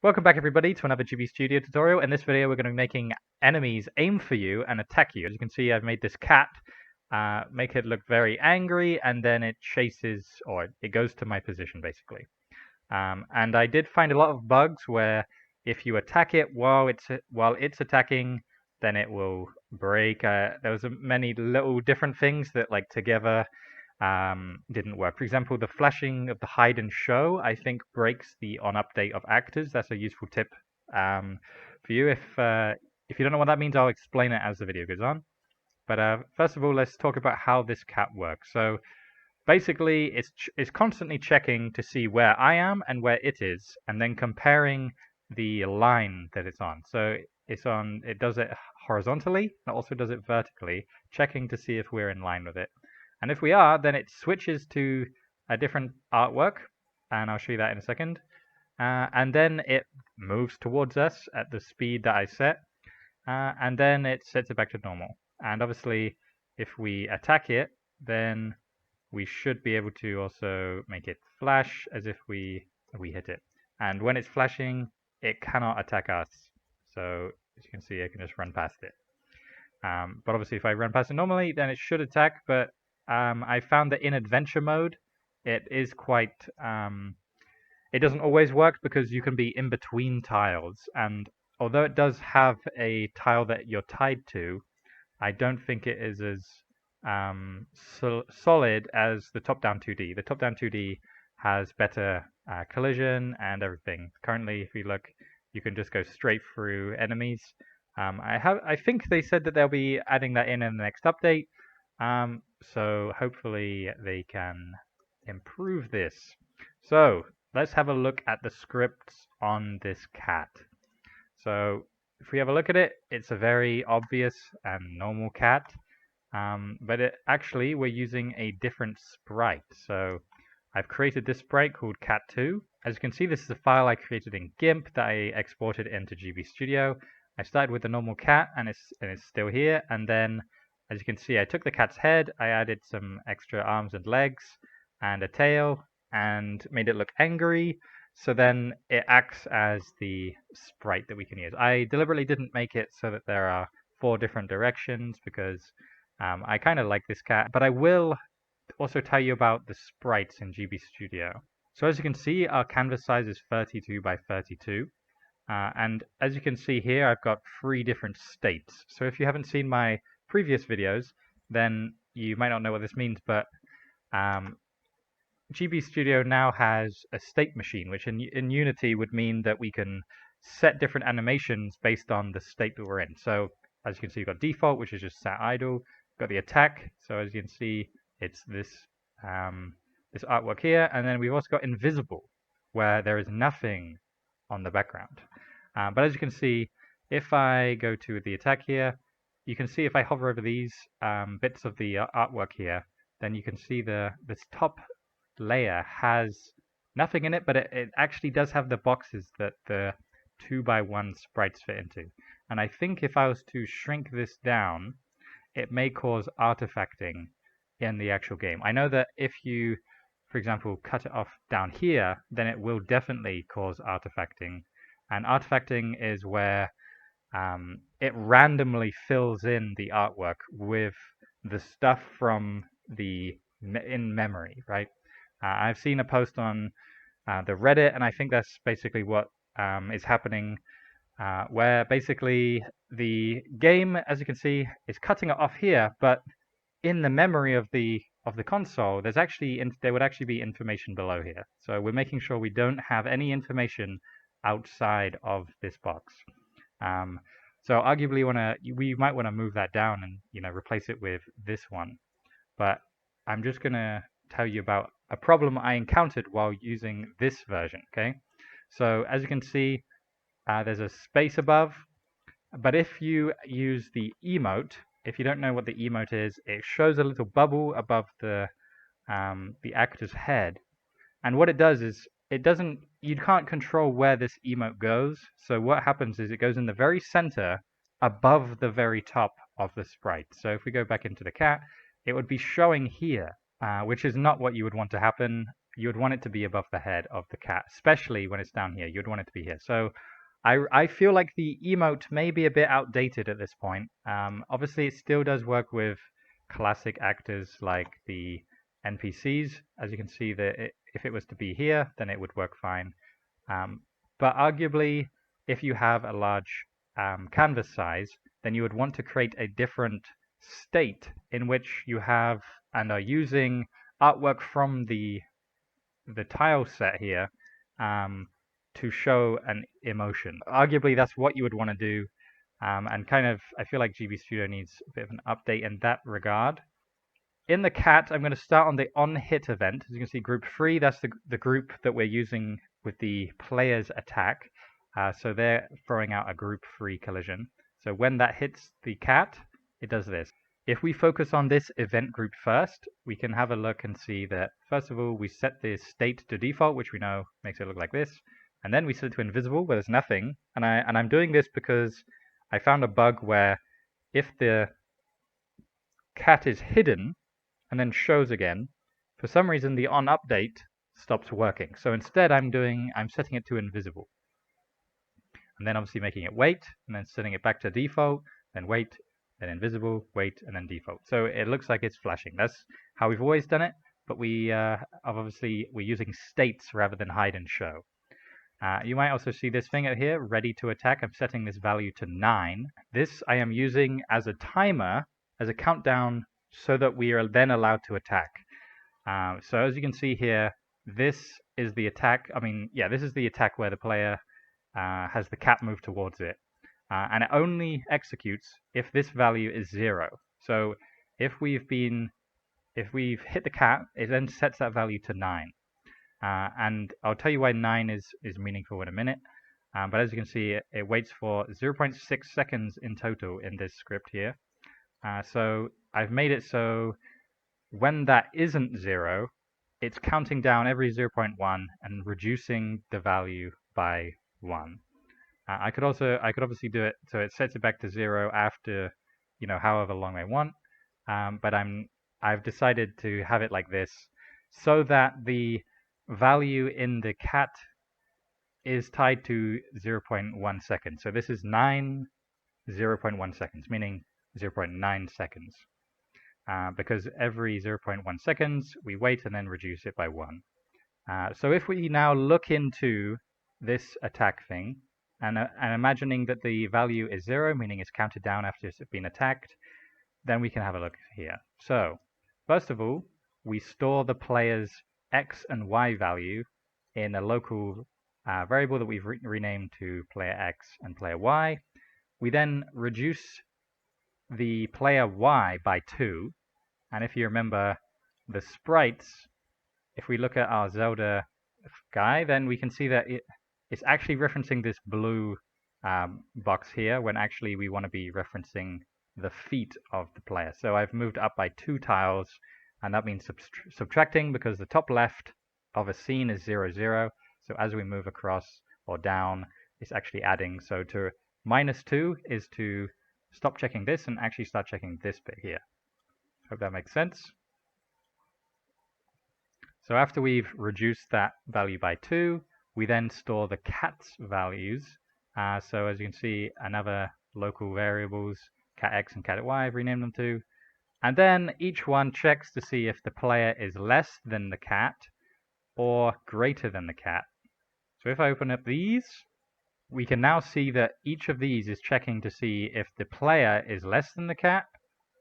Welcome back everybody to another GB Studio tutorial. In this video we're going to be making enemies aim for you and attack you. As you can see, I've made this cat, make it look very angry, and then it chases, or it goes to my position basically. And I did find a lot of bugs where if you attack it while it's attacking, then it will break. There was many little different things that together didn't work. For example, the flashing of the hide and show, I think, breaks the on update of actors. That's a useful tip for you. If you don't know what that means, I'll explain it as the video goes on. But first of all, let's talk about how this cat works. So basically, it's constantly checking to see where I am and where it is, and then comparing the line that it's on. So it does it horizontally, and it also does it vertically, checking to see if we're in line with it. And if we are, then it switches to a different artwork, and I'll show you that in a second. And then it moves towards us at the speed that I set, and then it sets it back to normal. And obviously, if we attack it, then we should be able to also make it flash as if we hit it. And when it's flashing, it cannot attack us. So as you can see, I can just run past it. But obviously, if I run past it normally, then it should attack, but I found that in adventure mode, it is quite, it doesn't always work because you can be in between tiles. And although it does have a tile that you're tied to, I don't think it is as solid as the top-down 2D. The top-down 2D has better collision and everything. Currently, if you look, you can just go straight through enemies. I think they said that they'll be adding that in the next update. So hopefully they can improve this. So let's have a look at the scripts on this cat. So if we have a look at it, it's a very obvious and normal cat. But actually we're using a different sprite. So I've created this sprite called cat2. As you can see, this is a file I created in GIMP that I exported into GB Studio. I started with the normal cat and it's still here, and then as you can see, I took the cat's head, I added some extra arms and legs and a tail and made it look angry. So then it acts as the sprite that we can use. I deliberately didn't make it so that there are 4 different directions because I kind of like this cat. But I will also tell you about the sprites in GB Studio. So as you can see, our canvas size is 32 by 32. And as you can see here, I've got 3 different states. So if you haven't seen my previous videos, then you might not know what this means, but GB Studio now has a state machine, which in Unity would mean that we can set different animations based on the state that we're in. So as you can see, you've got default, which is just sat idle. You've got the attack, so as you can see, it's this this artwork here, and then we've also got invisible, where there is nothing on the background. But as you can see, if I go to the attack here, you can see if I hover over these bits of the artwork here, then you can see this top layer has nothing in it, but it actually does have the boxes that the 2x1 sprites fit into. And I think if I was to shrink this down, it may cause artifacting in the actual game. I know that if you, for example, cut it off down here, then it will definitely cause artifacting. And artifacting is where it randomly fills in the artwork with the stuff from in memory, right? I've seen a post on the Reddit, and I think that's basically what is happening, where basically the game, as you can see, is cutting it off here, but in the memory of the console, there would actually be information below here. So we're making sure we don't have any information outside of this box. So arguably we might want to move that down and replace it with this one. But I'm just gonna tell you about a problem I encountered while using this version. Okay, so as you can see, there's a space above, but if you use the emote, if you don't know what the emote is, it shows a little bubble above the actor's head, and what it does is you can't control where this emote goes. So what happens is it goes in the very center above the very top of the sprite. So if we go back into the cat, it would be showing here, which is not what you would want to happen. you would want it to be above the head of the cat, especially when it's down here. You'd want it to be here. So I feel like the emote may be a bit outdated at this point. Obviously, it still does work with classic actors like the NPCs. As you can see, if it was to be here, then it would work fine. But arguably, if you have a large canvas size, then you would want to create a different state in which you have and are using artwork from the tile set here to show an emotion. Arguably, that's what you would want to do, and kind of, I feel like GB Studio needs a bit of an update in that regard. In the cat, I'm going to start on the on-hit event. As you can see, group 3, that's the group that we're using with the player's attack. So they're throwing out a group 3 collision. So when that hits the cat, it does this. If we focus on this event group first, we can have a look and see that, first of all, we set the state to default, which we know makes it look like this. And then we set it to invisible, where there's nothing. And I'm doing this because I found a bug where if the cat is hidden and then shows again, for some reason the on update stops working. So instead I'm setting it to invisible. And then obviously making it wait, and then setting it back to default, then wait, then invisible, wait, and then default. So it looks like it's flashing. That's how we've always done it, but we're using states rather than hide and show. You might also see this thing out here, ready to attack. I'm setting this value to 9. This I am using as a timer, as a countdown, so that we are then allowed to attack. So as you can see here, this is the attack. This is the attack where the player has the cat move towards it. And it only executes if this value is 0. So if we've hit the cat, it then sets that value to 9. And I'll tell you why 9 is meaningful in a minute. But as you can see, it waits for 0.6 seconds in total in this script here. So I've made it so when that isn't 0, it's counting down every 0.1 and reducing the value by 1. I could obviously do it so it sets it back to 0 after, however long I want. But I've decided to have it like this so that the value in the cat is tied to 0.1 seconds. So this is 9 0.1 seconds, meaning 0.9 seconds. Because every 0.1 seconds, we wait and then reduce it by 1. So if we now look into this attack thing, and imagining that the value is 0, meaning it's counted down after it's been attacked, then we can have a look here. So, first of all, we store the player's X and Y value in a local variable that we've renamed to player X and player Y. We then reduce the player Y by 2, and if you remember the sprites, if we look at our Zelda guy, then we can see that it's actually referencing this blue box here, when actually we want to be referencing the feet of the player. So I've moved up by 2 tiles, and that means subtracting, because the top left of a scene is 0, 0. So as we move across or down, it's actually adding. So to -2 is to stop checking this and actually start checking this bit here. Hope that makes sense. So after we've reduced that value by 2, we then store the cat's values. So as you can see, another local variables, cat X and cat Y, I've renamed them to. And then each one checks to see if the player is less than the cat or greater than the cat. So if I open up these, we can now see that each of these is checking to see if the player is less than the cat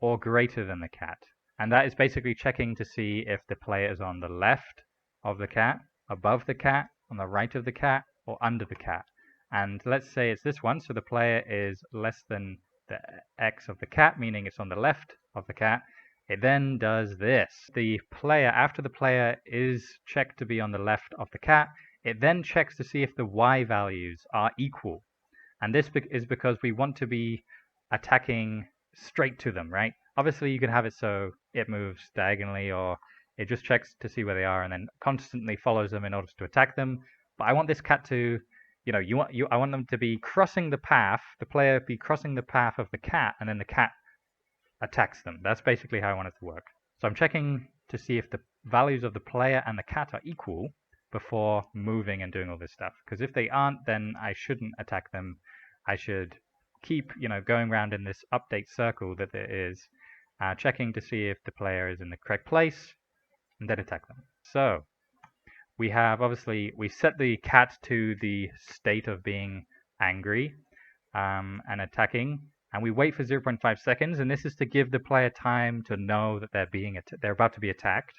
or greater than the cat. And that is basically checking to see if the player is on the left of the cat, above the cat, on the right of the cat, or under the cat. And let's say it's this one, so the player is less than the X of the cat, meaning it's on the left of the cat. It then does this. The player, after the player is checked to be on the left of the cat, it then checks to see if the Y values are equal. And this is because we want to be attacking straight to them, right? Obviously, you can have it so it moves diagonally, or it just checks to see where they are and then constantly follows them in order to attack them. But I want this cat to, I want them to be crossing the path, the player be crossing the path of the cat, and then the cat attacks them. That's basically how I want it to work. So I'm checking to see if the values of the player and the cat are equal before moving and doing all this stuff. Because if they aren't, then I shouldn't attack them. I should keep, going around in this update circle that there is, checking to see if the player is in the correct place, and then attack them. So we have, obviously, we set the cat to the state of being angry and attacking, and we wait for 0.5 seconds, and this is to give the player time to know that they're about to be attacked.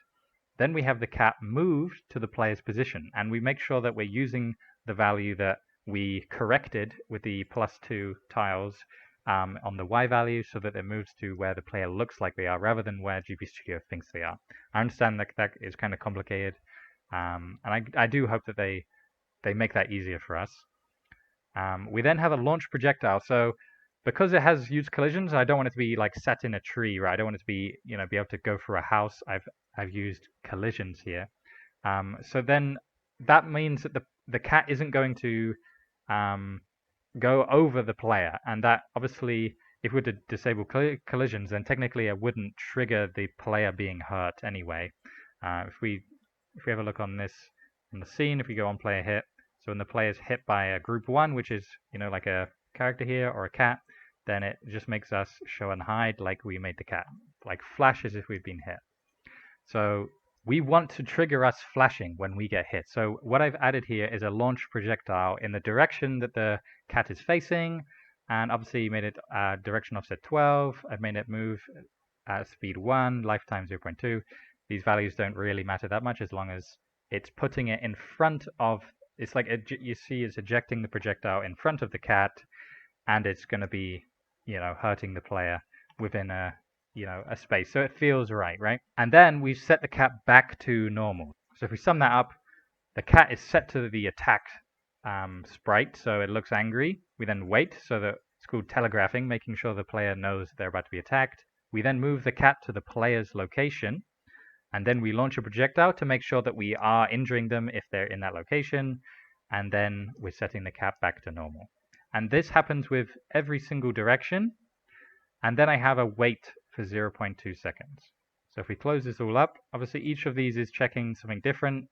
Then we have the cat moved to the player's position, and we make sure that we're using the value that we corrected with the +2 tiles on the Y value, so that it moves to where the player looks like they are, rather than where GP Studio thinks they are. I understand that is kind of complicated, and I do hope that they make that easier for us. We then have a launch projectile. So because it has used collisions, I don't want it to be like set in a tree, right? I don't want it to be, be able to go through a house. I've used collisions here. So then that means that the cat isn't going to go over the player, and that obviously, if we were to disable collisions, then technically it wouldn't trigger the player being hurt anyway. If we have a look on this on the scene, if we go on player hit, so when the player is hit by a group 1, which is like a character here or a cat, then it just makes us show and hide like we made the cat, like flash as if we've been hit. So we want to trigger us flashing when we get hit. So what I've added here is a launch projectile in the direction that the cat is facing, and obviously made it direction offset 12. I've made it move at speed 1, lifetime 0.2. These values don't really matter that much as long as it's putting it in front of, it's like you see it's ejecting the projectile in front of the cat, and it's going to be, hurting the player within a space. So it feels right? And then we set the cat back to normal. So if we sum that up, the cat is set to the attack sprite, so it looks angry. We then wait, so that it's called telegraphing, making sure the player knows they're about to be attacked. We then move the cat to the player's location, and then we launch a projectile to make sure that we are injuring them if they're in that location, and then we're setting the cat back to normal. And this happens with every single direction, and then I have a wait for 0.2 seconds. So if we close this all up, obviously each of these is checking something different.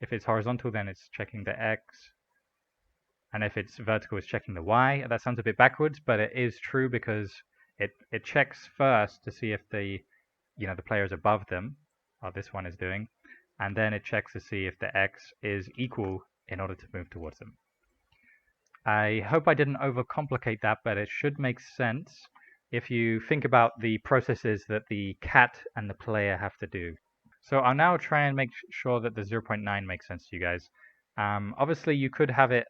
If it's horizontal, then it's checking the X, and if it's vertical, it's checking the Y. That sounds a bit backwards, but it is true because it checks first to see if the player is above them, or this one is doing, and then it checks to see if the X is equal in order to move towards them. I hope I didn't overcomplicate that, but it should make sense if you think about the processes that the cat and the player have to do. So I'll now try and make sure that the 0.9 makes sense to you guys. Obviously, you could have it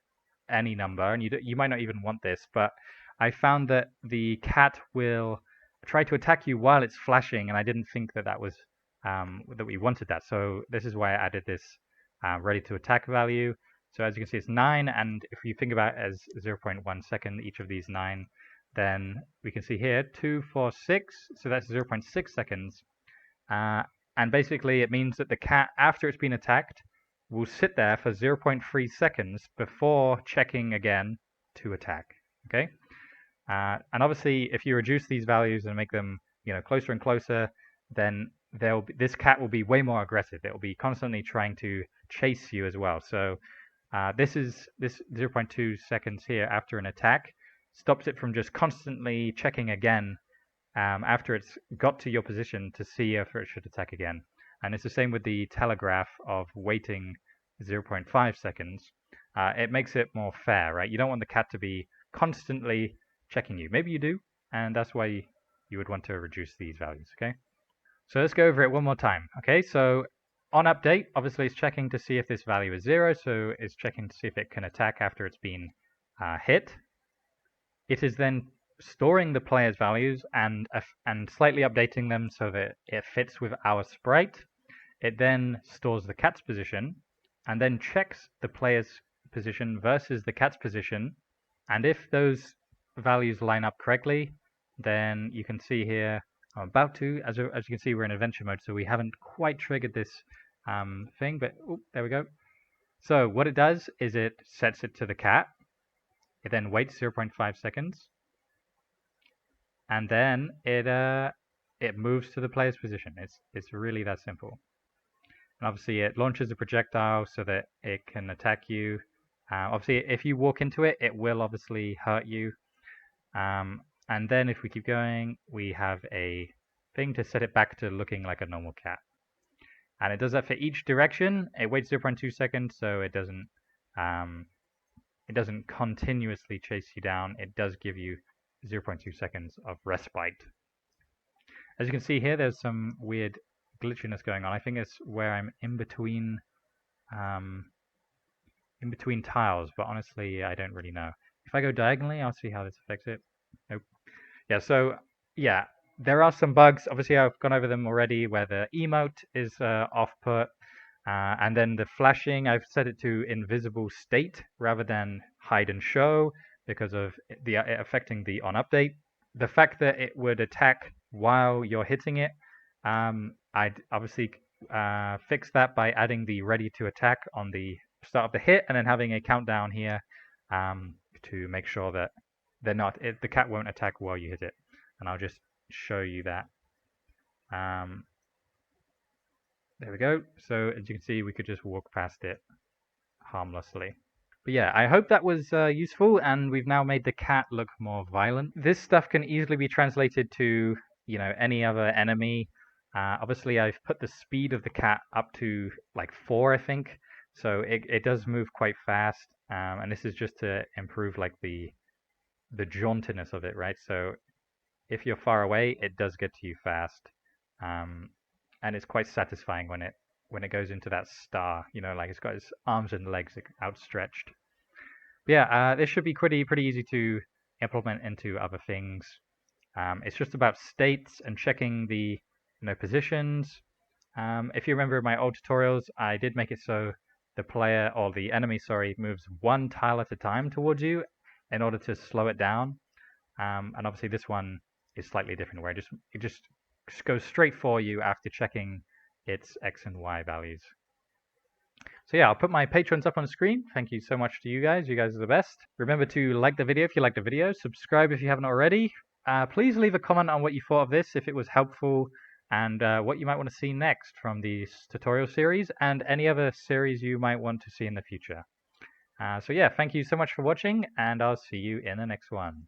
any number, and you might not even want this, but I found that the cat will try to attack you while it's flashing, and I didn't think that was that we wanted that. So this is why I added this ready to attack value. So as you can see, it's 9, and if you think about it as 0.1 second, each of these 9, then we can see here 2, 4, 6. So that's 0.6 seconds. And basically, it means that the cat, after it's been attacked, will sit there for 0.3 seconds before checking again to attack. Okay. And obviously, if you reduce these values and make them, closer and closer, then this cat will be way more aggressive. It will be constantly trying to chase you as well. So this 0.2 seconds here after an attack stops it from just constantly checking again after it's got to your position to see if it should attack again. And it's the same with the telegraph of waiting 0.5 seconds. It makes it more fair, right? You don't want the cat to be constantly checking you. Maybe you do, and that's why you would want to reduce these values, okay? So let's go over it one more time, okay? So on update, obviously it's checking to see if this value is 0, so it's checking to see if it can attack after it's been hit. It is then storing the player's values and slightly updating them so that it fits with our sprite. It then stores the cat's position and then checks the player's position versus the cat's position. And if those values line up correctly, then you can see here, I'm about to, as you can see, we're in adventure mode, so we haven't quite triggered this thing, but there we go. So what it does is it sets it to the cat. It then waits 0.5 seconds, and then it moves to the player's position. It's really that simple. And obviously it launches a projectile so that it can attack you. Obviously, if you walk into it, it will obviously hurt you. And then if we keep going, we have a thing to set it back to looking like a normal cat. And it does that for each direction. It waits 0.2 seconds, so it doesn't continuously chase you down. It does give you 0.2 seconds of respite. As you can see here, there's some weird glitchiness going on. I think it's where I'm in between tiles, but honestly, I don't really know. If I go diagonally, I'll see how this affects it. Nope. Yeah, so yeah, there are some bugs. Obviously, I've gone over them already, where the emote is off put, and then the flashing, I've set it to invisible state rather than hide and show because of it affecting the on update. The fact that it would attack while you're hitting it, I'd obviously fix that by adding the ready to attack on the start of the hit, and then having a countdown here to make sure that the cat won't attack while you hit it. And I'll just show you that. There we go. So as you can see, we could just walk past it harmlessly. But yeah, I hope that was useful, and we've now made the cat look more violent. This stuff can easily be translated to, any other enemy. Obviously, I've put the speed of the cat up to like 4, I think. So it does move quite fast, and this is just to improve like the jauntiness of it, right? So if you're far away, it does get to you fast, and it's quite satisfying when it goes into that star, like it's got its arms and legs outstretched. But yeah, this should be pretty easy to implement into other things. It's just about states and checking the positions. If you remember my old tutorials, I did make it so the player, or the enemy, sorry, moves one tile at a time towards you in order to slow it down. And obviously this one is slightly different, where it just goes straight for you after checking its X and Y values. So yeah, I'll put my patrons up on the screen. Thank you so much to you guys. You guys are the best. Remember to like the video if you like the video. Subscribe if you haven't already. Please leave a comment on what you thought of this, if it was helpful, and what you might want to see next from this tutorial series, and any other series you might want to see in the future. So yeah, thank you so much for watching, and I'll see you in the next one.